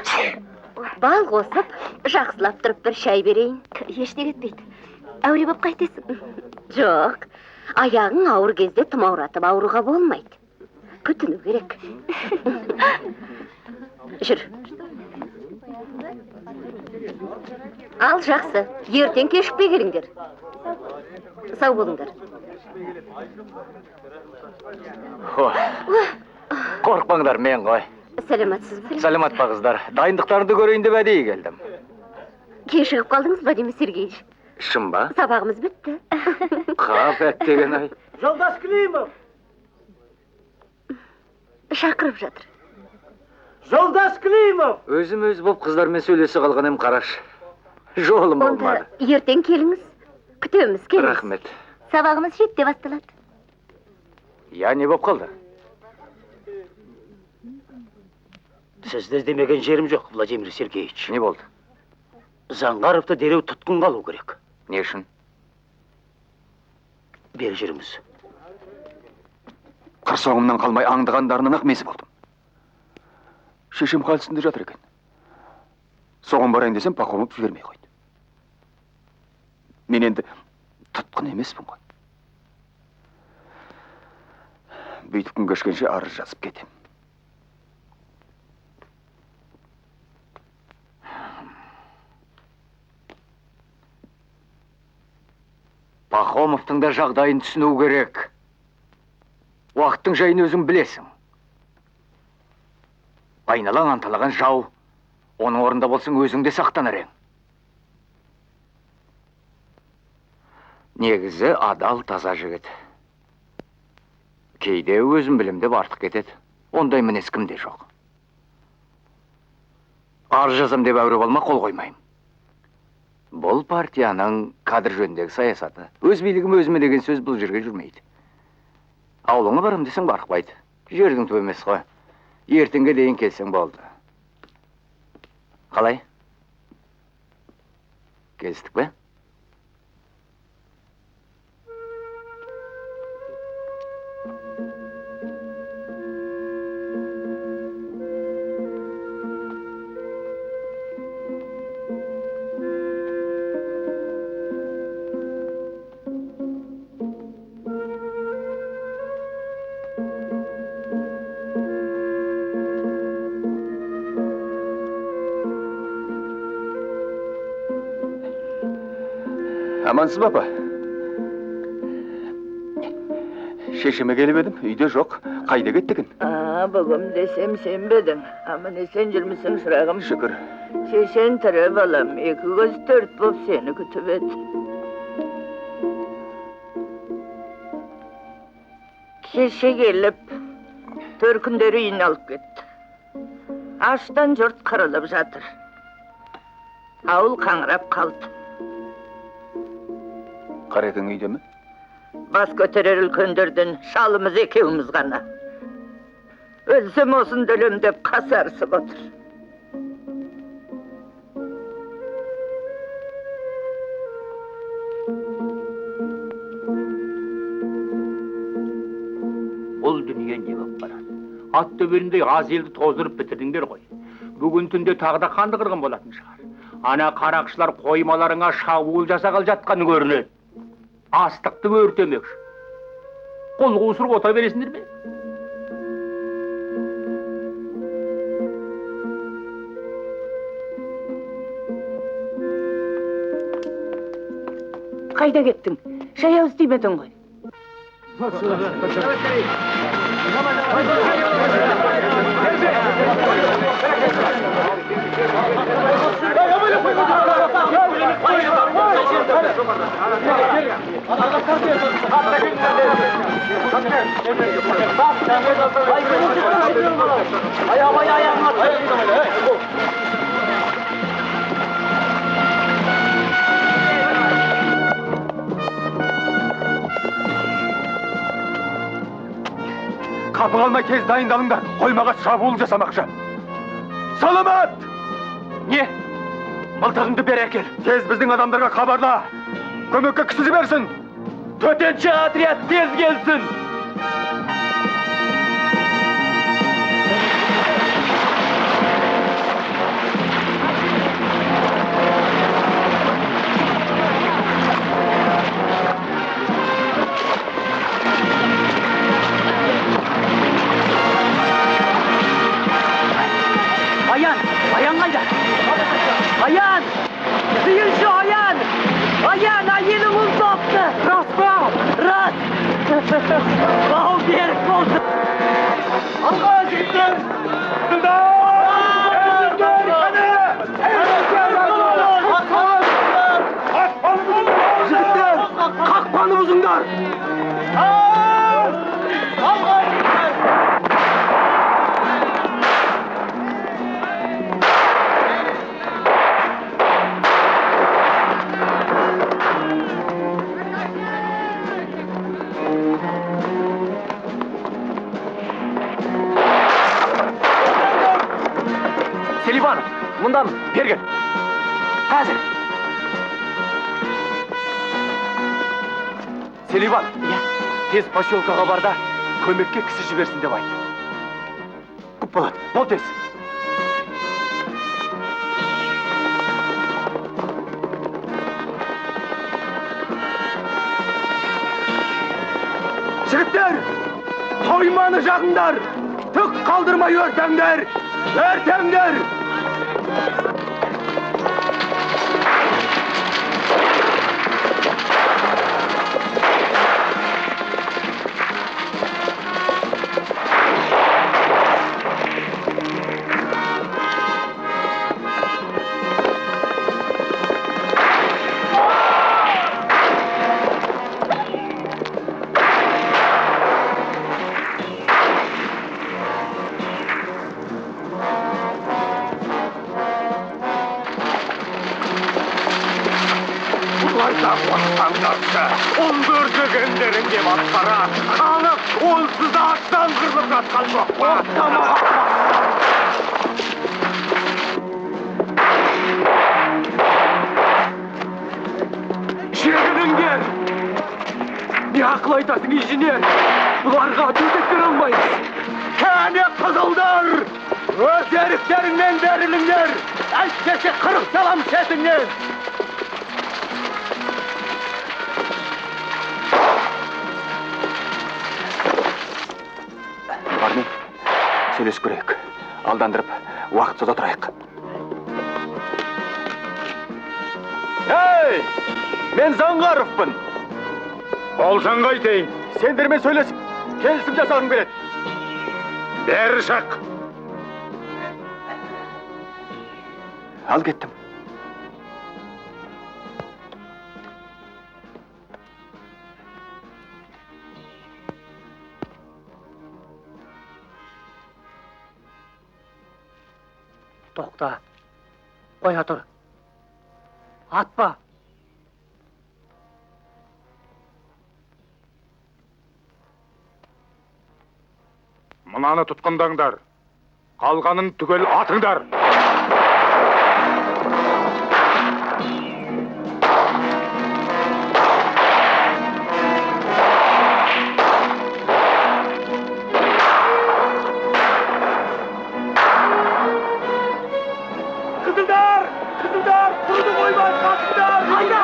Бал қосып, жақсылап тұрып бір шай берейін. Ештеңе етпейді. Әуре боп қайтесің? Жоқ, аяғың ауыр кезде тұмауратып ауруға болмайды. Күтіну керек. Жүр. Ал жақсы. Ертең кешікпей келіңдер. Сау болыңдар. Қорықпаңдар, мен ғой. Сәлематсыз ба? Саламат па қыздар. Дайындықтарыңды көрейін деп әдейі келдім. Кешігіп қалдыңыз, Владимир Сергеевич. Шын ба? Сабағымыз бітті. Қап әттеген ай. Жолдас Климов! Шақырып жатыр. Жолдас Климов! Өзім болып қыздармен сөйлесе қалған ем, қараш. Жолым болмады. Онда ертең келіңіз. Күтеміз, келіңіз. Рахмет. Сабағымыз жетте басталады. Я не боп қалды? Сізді іздемеген жерім жоқ, Владимир Сергеевич. Не болды? Заңғаровты дереу тұтқын қалу керек. Не үшін? Бер жүріңіз. Қырсоғымнан қалмай аңдығандарынан ақ мезі болдым. Шешем хал үстінде жатыр екен. Соған барайын десем, Пахомов жібермей қойды. Мен енді тұтқын емеспін ғой. Бүйтіп күн кешкенше арыз жазып кетем. Пахомовтың да жағдайын түсіну керек. Уақыттың жайын өзің білесің. Айналаң анталаған жау. Оның орында болсың, өзің де сақтанар ең. Негізі адал таза жігіт. Кейде өзім білімдеп артық кетеді. Ондай мінез кімде жоқ. Арыз жазам деп әуре болма, қол қоймайым. Бұл партияның кадр жөніндегі саясаты. Өз билігім өзіме деген сөз бұл жерге жүрмейді. Аулыңа барым десең барықпайды. Жердің түбі емес қой. Ертеңге дейін келсең болды. Қалай? Келістік бе? Амансыз ба, апа? Шешеме келіп едім, үйде жоқ. Қайда кеттігін? Бүгім десем сен бедің. Аман есен жүрмісің шырағым? Шүкір. Шешен тірі балам, екі көз төрт боп сені күтіп еді. Кеше келіп, төркіндері үйін алып кетті. Аштан жұрт қырылып жатыр. Ауыл қаңырап қалды. Қарекең үйде ме? Бас көтерер үлкендерден шалымыз екеуміз ғана. Өлсем осын дөлем деп қасарысып отыр. Бұл дүние не болып барады? Ат төбеліндей аз елді тоздырып бітірдіңдер ғой. Бүгін түнде тағы да қанды қырғын болатын шығар. Ана қарақшылар қоймаларыңа шабуыл жасағалы жатқан көрінеді. Астықты өртемекші. Қол қусырып ота бересіңдер ме? Қайда кеттің? Шаяу істемедің ғой. Kapı kalma kez dayındalыңдар. Қоймаға шабуыл жасамақшы. Саламат! Не? Мылтығыңды бер әкел. Тез біздің адамдарға хабарла. Көмекке кісі жіберсін. Төтенше отряд тез келсін. Аян қайда? Аян! Al berk bolsun. Alga jigitler. Jigitler, qaqbani buzinglar. Селиванов, мындан бергін. Қазір. Селиванов, тез поселкаға бар да, көмекке кісі жіберсін деп айт. Көп болады, бол тез. Жігіттер, тойманы жағыңдар, түк қалдырмай өртеңдер. Өртеңдер! Оңдыр дегендерін деп атқара, халық онсыз да аттан қырылып жатқан жоқ па? Шегініңдер! Не ақыл айтасың, инженер? Бұларға төтеп бере алмаймыз. Кәне қызылдар! Өз еріктеріңнен беріліңдер! Әйтпесе қырық салам шетіңнен! Бармен, сөйлесіп көрейік. Алдандырып, уақыт соза тұрайық. Ей! Мен Заңғаровпын. Болсаң қайтейін. Сендермен сөйлесіп, келісім жасағың келеді. Бері шақ. Ал кеттім. Тоқта. Қоя тұр. Атпа. Мынаны тұтқындаңдар. Қалғанын түгел атыңдар. Kızıldar! Kızıldar! Kurudu koymaz! Kızıldar! Haydi!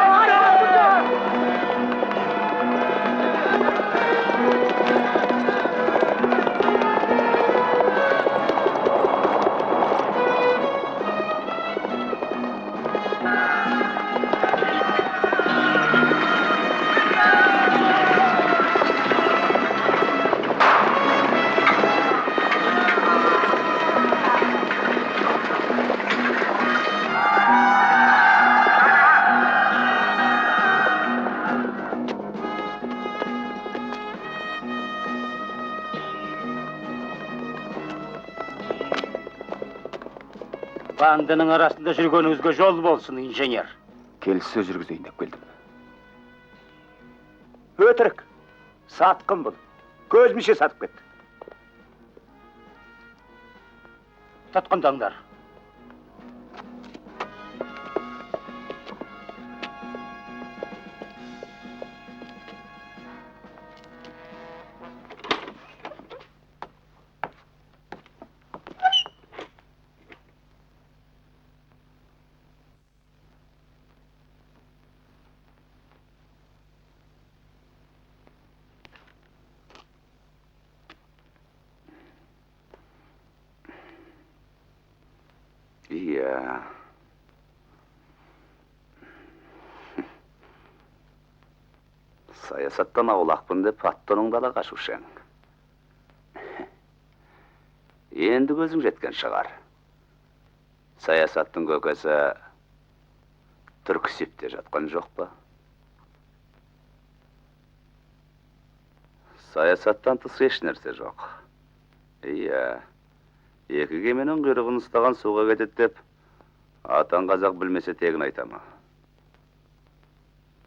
Бандының арасында жүргеніңізге жол болсын, инженер. Келіссөз жүргізейін деп келдім. Өтірік. Сатқын бұл. Көзімше сатып кетті. Тұтқындаңдар. Iya. Саясаттан аулақпын деп аттының дала қашушаң. Енді көзің жеткен шығар. Саясаттың көкесі түрксепте жатқан жоқ па? Саясаттан тыс еш нәрсе жоқ. Иә, екі кеменің құйрығын ұстаған суға кетеді деп, атан қазақ білмесе тегін айтама.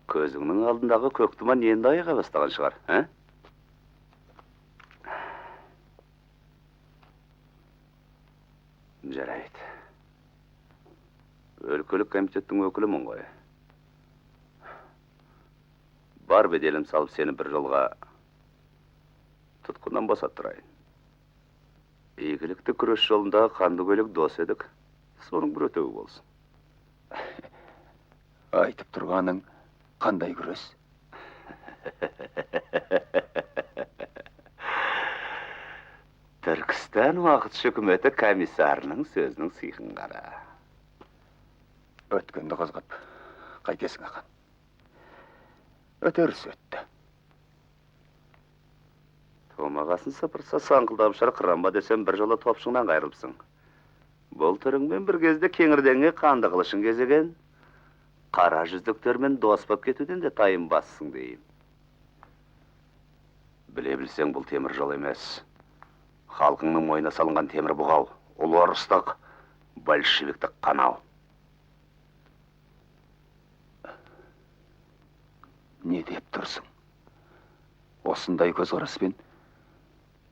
Көзіңнің алдындағы көк тұман енді айыға бастаған шығар, ә? Жарайды. Өлкөлік комитеттің өкілімін ғой. Бар беделім салып сені бір жолға тұтқыннан босаттырайын. Игілікті күрес жолындағы қанды көйлек дос едік. Соның бір өтеуі болсын. Айтып тұрғаның қандай күрес? Түркістан уақытшы үкіметі комиссарының сөзінің сыйқын қара. Өткенді қозғап, қайтесің ақан. Өтеріс өтті. Томағасын сыпырса саңқылдап шар қыранба десем бір жола топшыңнан қайрылыпсың. Бұл түріңмен бір кезде кеңірдеңе қанды қылышын кезеген, қара жүздіктермен дос боп кетуден де тайынбассың дейім. Біле білсең бұл темір жол емес. Халқыңның мойнына салынған темір бұғау, ұлы ұрыстық, большевиктік қанау. Не деп тұрсың? Осындай көзқараспен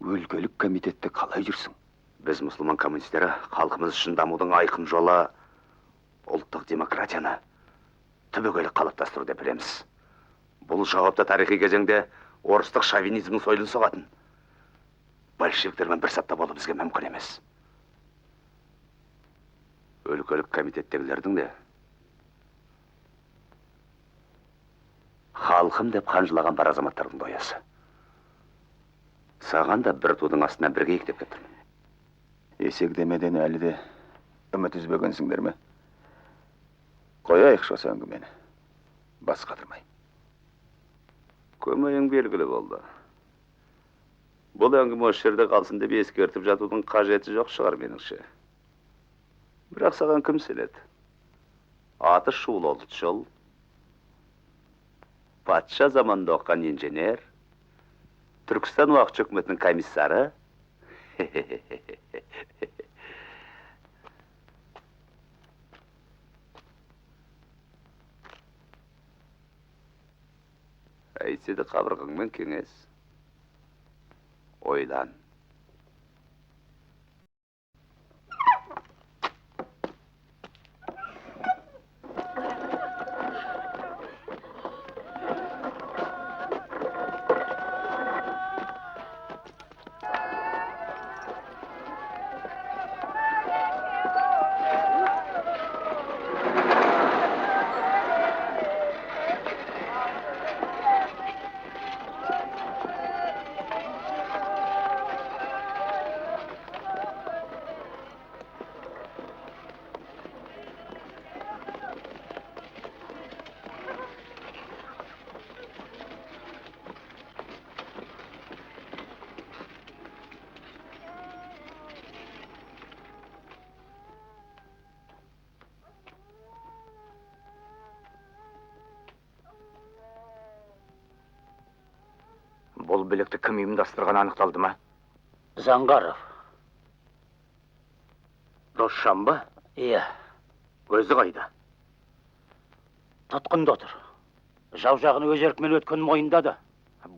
өлкелік комитетті қалай жүрсің? Біз мұсылман коммунистері халқымыз үшін дамудың айқын жолы ұлттық демократияны түбегейлі қалыптастыру деп білеміз. Бұл жауапты тарихи кезеңде орыстық шовинизмнің сойылын соғатын. Большевиктермен бір сапта болу бізге мүмкін емес. Өлкелік комитеттегілердің де халқым деп қанжылаған бар азаматтардың доясы. Саған да бір тудың астына бірге ектеп кеттім. Есекдемеден әлі де үміт үзбегенсіңдер ме? Қояйық осы әңгімені. Бас қатырмай. Көмейің белгілі болды. Бұл әңгіме осы жерде қалсын деп ескертіп жатудың қажеті жоқ шығар меніңше. Бірақ саған кім сенеді? Аты шулы ұлтшыл, патша заманында оққан инженер, Түркістан уақытшы үкіметінің комиссары. Әйтсе де қабырғаңмен кеңес. Ойлан. Бұл білекті кім ұйымдастырған анықталды ма? Заңғаров. Досжан ба? Иә. Өзі қайда? Тұтқында отыр. Жау жағын өз еркімен өткен мойындады.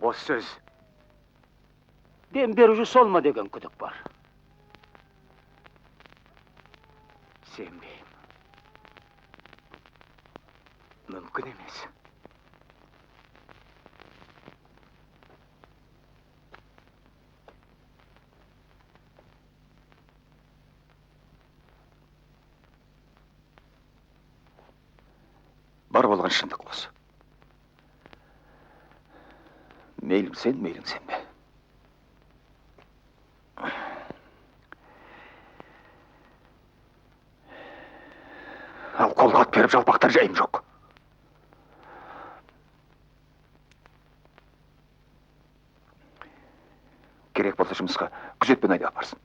Бос сөз. Дем беруші сол ма деген күдік бар. Сенбеймін. Мүмкін емес. Бар болған шындық осы. Мейлің сен бе. Ал қолғат беріп жалпақтар жайым жоқ. керек болса жұмысқа күзетпен айдап барсын.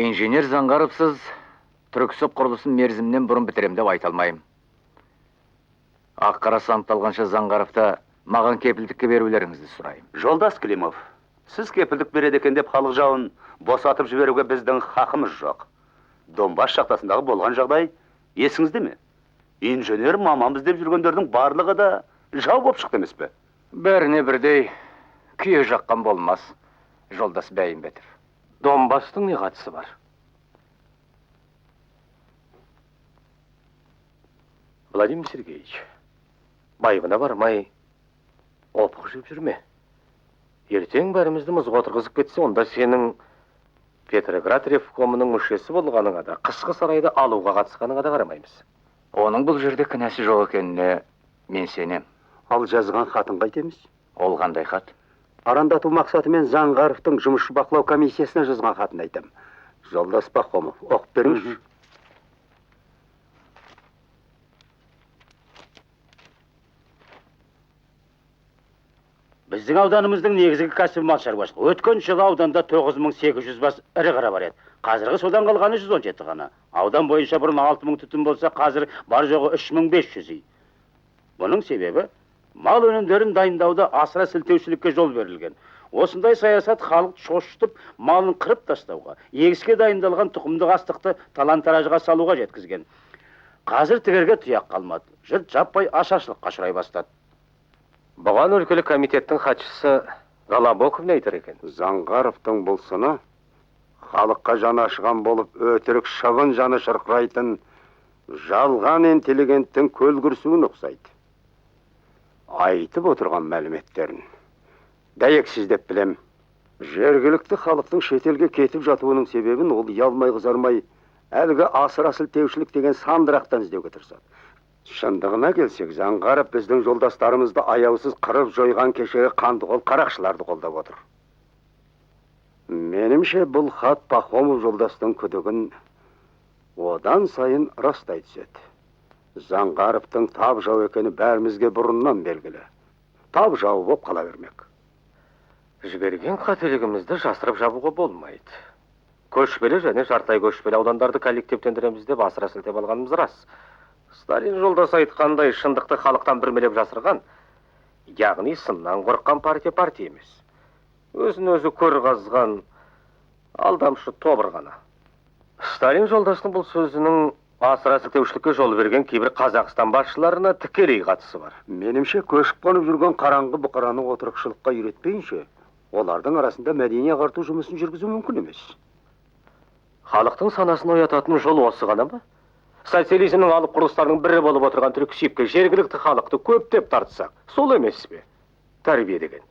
Инженер Заңғаровсыз түрксіп құрылысын мерзімнен бұрын бітірем деп айта алмайым. Аққарасы анықталғанша Заңғаровта маған кепілдікке берулеріңізді сұрайым. Жолдас Климов, сіз кепілдік береді екен деп халық жауын босатып жіберуге біздің хақымыз жоқ. Донбасс шахтасындағы болған жағдай есіңізде ме? Инженер мамамыз деп жүргендердің барлығы да жау болып шықты емес пе? Бәріне бірдей күйе жаққан болмас, жолдас Бәйімбетов. Донбасстың не қатысы бар? Владимир Сергеевич, байыбына бармай, опық жеп жүрме. Ертең бәрімізді мұзға отырғызып кетсе, онда сенің Петроград ревкомының мүшесі болғаныңа да, қысқы сарайды алуға қатысқаныңа да қарамаймыз. Оның бұл жерде кінәсі жоқ екеніне мен сенем. Ал жазған хатын қайтеміз? Ол қандай хат? Арандату мақсатымен Заңғаровтың жұмысшы бақылау комиссиясына жазған хатын айтам. Жолдас Пахомов, оқып беріңіз. Біздің ауданымыздың негізгі кәсібі мал шаруашылығы. Өткен жылы ауданда 9800 бас ірі қара бар еді. Қазіргі содан қалғаны 117 ғана. Аудан бойынша бұрын 6000 түтін болса, қазір бар жоғы 3500 үй. Бұның себебі мал өнімдерін дайындауда асыра сілтеушілікке жол берілген. Осындай саясат халық шошытып, малын қырып тастауға, егіске дайындалған тұқымдық астықты талан-таражға салуға жеткізген. Қазір тігерге тұяқ қалмады. Жұрт жаппай ашаршылыққа ұшырай бастады. Бұған өлкелік комитеттің хатшысы Голобоков не айтар екен? Заңғаровтың бұл сыны халыққа жаны ашыған болып, өтірік шыбын жаны шырқырайтын жалған интеллигенттің көлгірсуін ұқсайды. Айтып отырған мәліметтерін дәйексіз деп білем. Жергілікті халықтың шетелге кетіп жатуының себебін ол ұялмай қызармай әлгі асыра сілтеушілік деген сандырақтан іздеуге тырысады. Шындығына келсек, Заңғаров біздің жолдастарымызды аяусыз қырып жойған кешегі қандықол қарақшыларды қолдап отыр. Менімше бұл хат Пахомов жолдастың күдігін одан сайын растай түседі. Заңғаровтың тап жау екені бәрімізге бұрыннан белгілі. Тап жау болып қала бермек. Жіберген қателігімізді жасырып жабуға болмайды. Көшпелі және жартай көшпелі аудандарды коллективтендіреміз деп асыра сілтеп алғанымыз рас. Сталин жолдас айтқандай шындықты халықтан бірмелеп жасырған, яғни сыннан қорыққан партия емес. Өзін-өзі көр қазған алдамшы тобыр ғана. Сталин жолдастың бұл сөзінің асыра сілтеушілікке жол берген кейбір Қазақстан басшыларына тікелей қатысы бар. Менімше көшіп қонып жүрген қараңғы бұқараны отырықшылыққа үйретпейінше, олардың арасында мәдени ағарту жұмысын жүргізу мүмкін емес. Халықтың санасын оятатын жол осы ғана ба? Социализмнің алып құрылыстарының бірі болып отырған түрксибке жергілікті халықты көптеп тартсақ, сол емес пе? Тәрбие деген.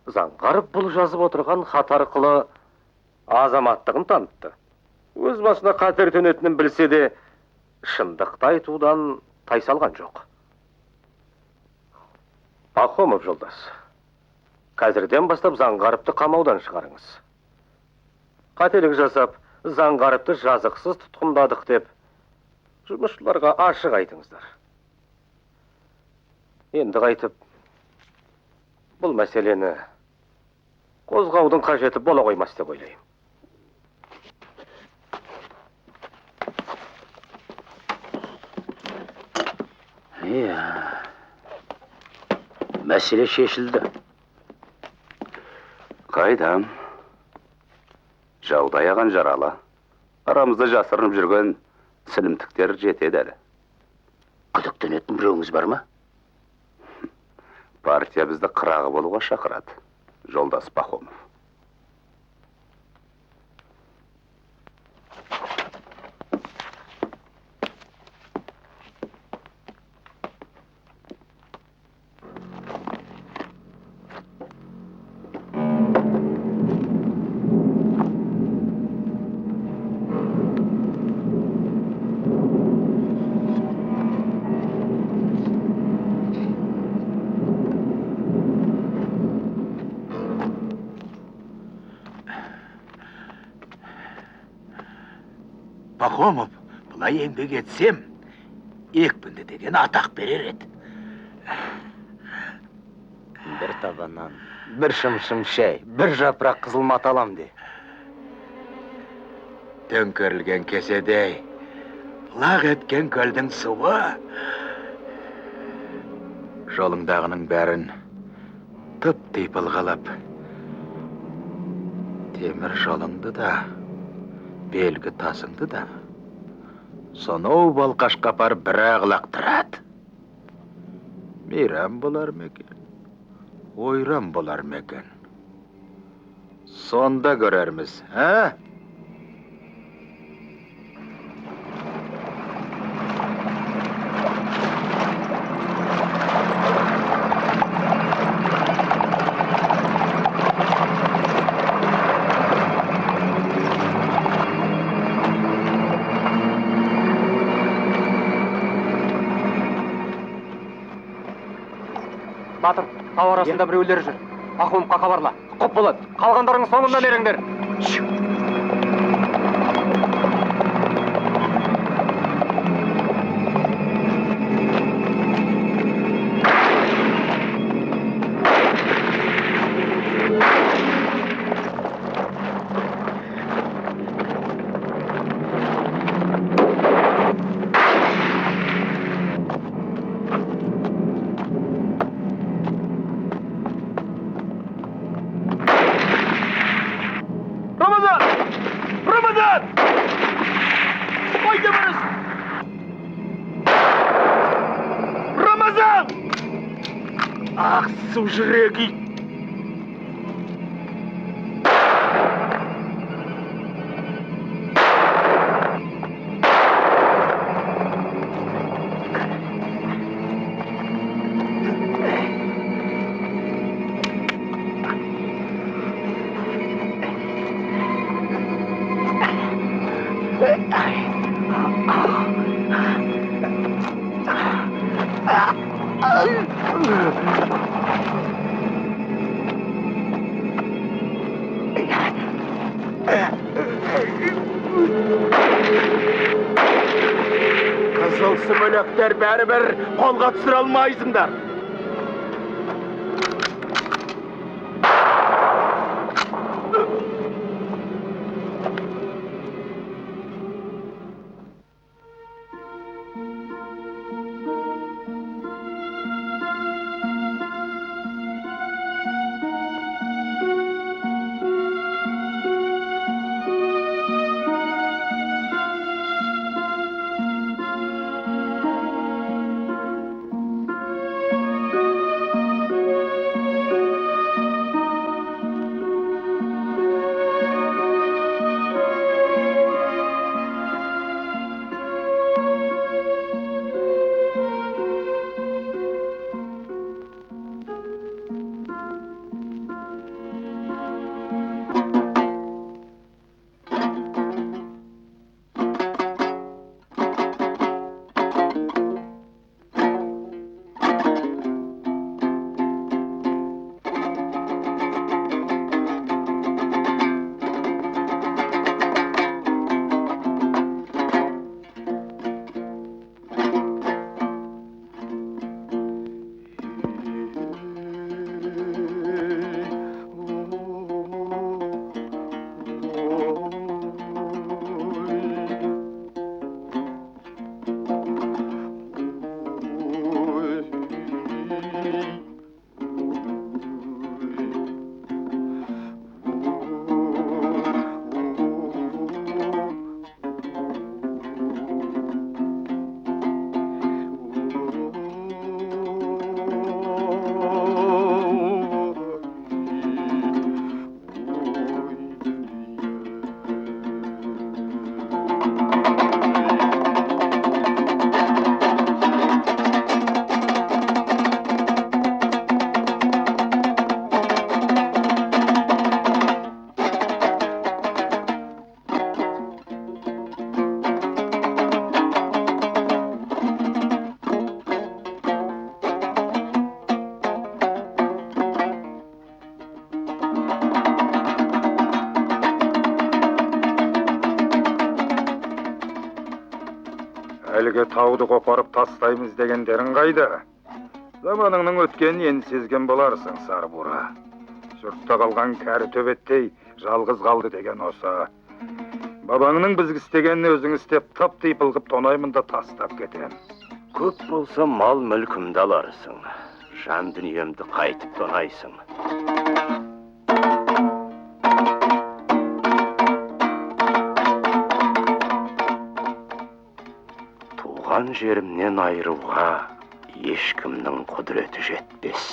Заңғаров бұл жазып отырған хат арқылы азаматтығын танытты. Өз басына қатер төнетінін білсе де, шындықты айтудан тайсалған жоқ. Пахомов жолдас, қазірден бастап Заңғаровты қамаудан шығарыңыз. Қателік жасап, Заңғаровты жазықсыз тұтқындадық деп, жұмысшыларға ашық айтыңыздар. Енді қайтып, бұл мәселені қозғаудың қажеті бола қоймас деп ойлаймын. Мәселе шешілді. Қайдам? Жауды аяған жаралы. Арамызда жасырынып жүрген сілімтіктер жетеді әлі. Күдіктенетін біреуіңіз бар ма? Партия бізді қырағы болуға шақырады. Жолдас Пахомов. Пахомов бұлай еңбек етсем, екпінді деген атақ берер еді. Бір табаннан, бір шым-шым шай, бір жапырақ қызыл мат алам де. Төңкерілген кеседей, лақ еткен көлдің суы. Жолыңдағының бәрін тып-типыл қалап, темір жолыңды да, белгі тасыңды да, сонау балқашқа апар бір-ақ лақтырады. Мейрам болар мекен, ойрам болар мекен. Сонда көрерміз, ә? Батыр, тау арасында біреулер жүр. Пахомовқа хабарла. Құп болады. Қалғандарың соңынан еріңдер. Ақсу жүрегі! Қызыл сүмелектер бәрібір қолға түсіре алмайсыңдар. жерге тауды қопарып тастаймыз дегендерің қайда? Заманыңның өткенін енді сезген боларсың, Сарбура. Жұртта қалған кәрі төбеттей жалғыз қалды деген осы. Бабаңның бізге істегенін өзің істеп, тып-типыл қып тонаймын да тастап кетем. Көп болса мал мүлкімді аларсың. Жан дүниемді қайтып тонайсың. Туған жерімнен айыруға ешкімнің құдіреті жетпес.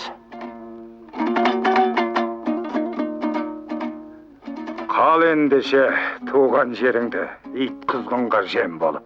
Қал ендеше туған жеріңді ит құзғынға жем болып.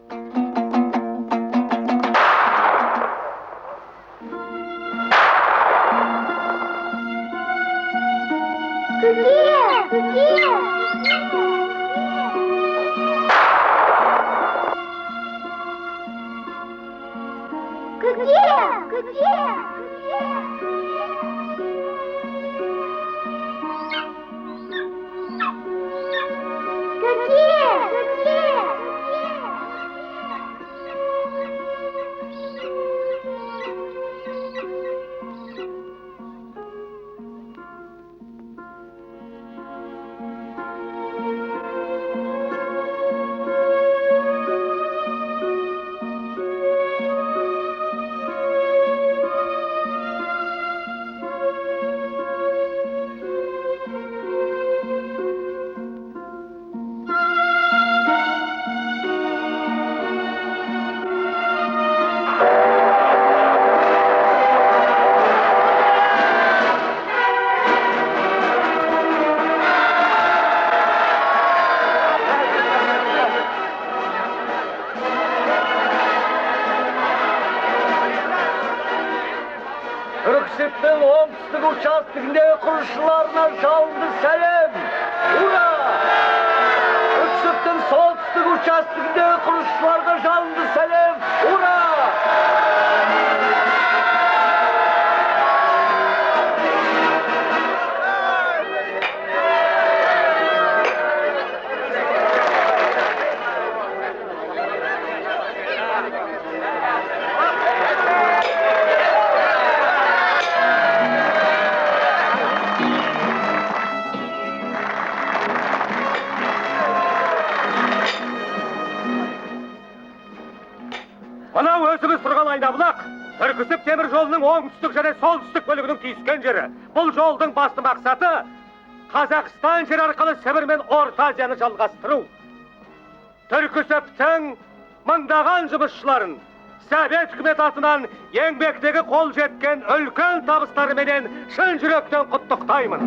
Türkisip'ten oңтүстік участогіндегі құрылысшыларына жалынды сәлем! Ура! Türkisip'ten солтүстік участогіндегі құрылысшыларға жалынды сәлем! Ура! Мынау өзіміз тұрған Айнабұлақ, Түркісіп темір жолының оңтүстік және солтүстік бөлігінің түйіскен жері. Бұл жолдың басты мақсаты Қазақстан жері арқылы Сібір мен Орта Азияны жалғастыру. Түркісіптің мыңдаған жұмысшыларын Совет үкіметі атынан еңбектегі қол жеткен үлкен табыстарыменен шын жүректен құттықтаймын.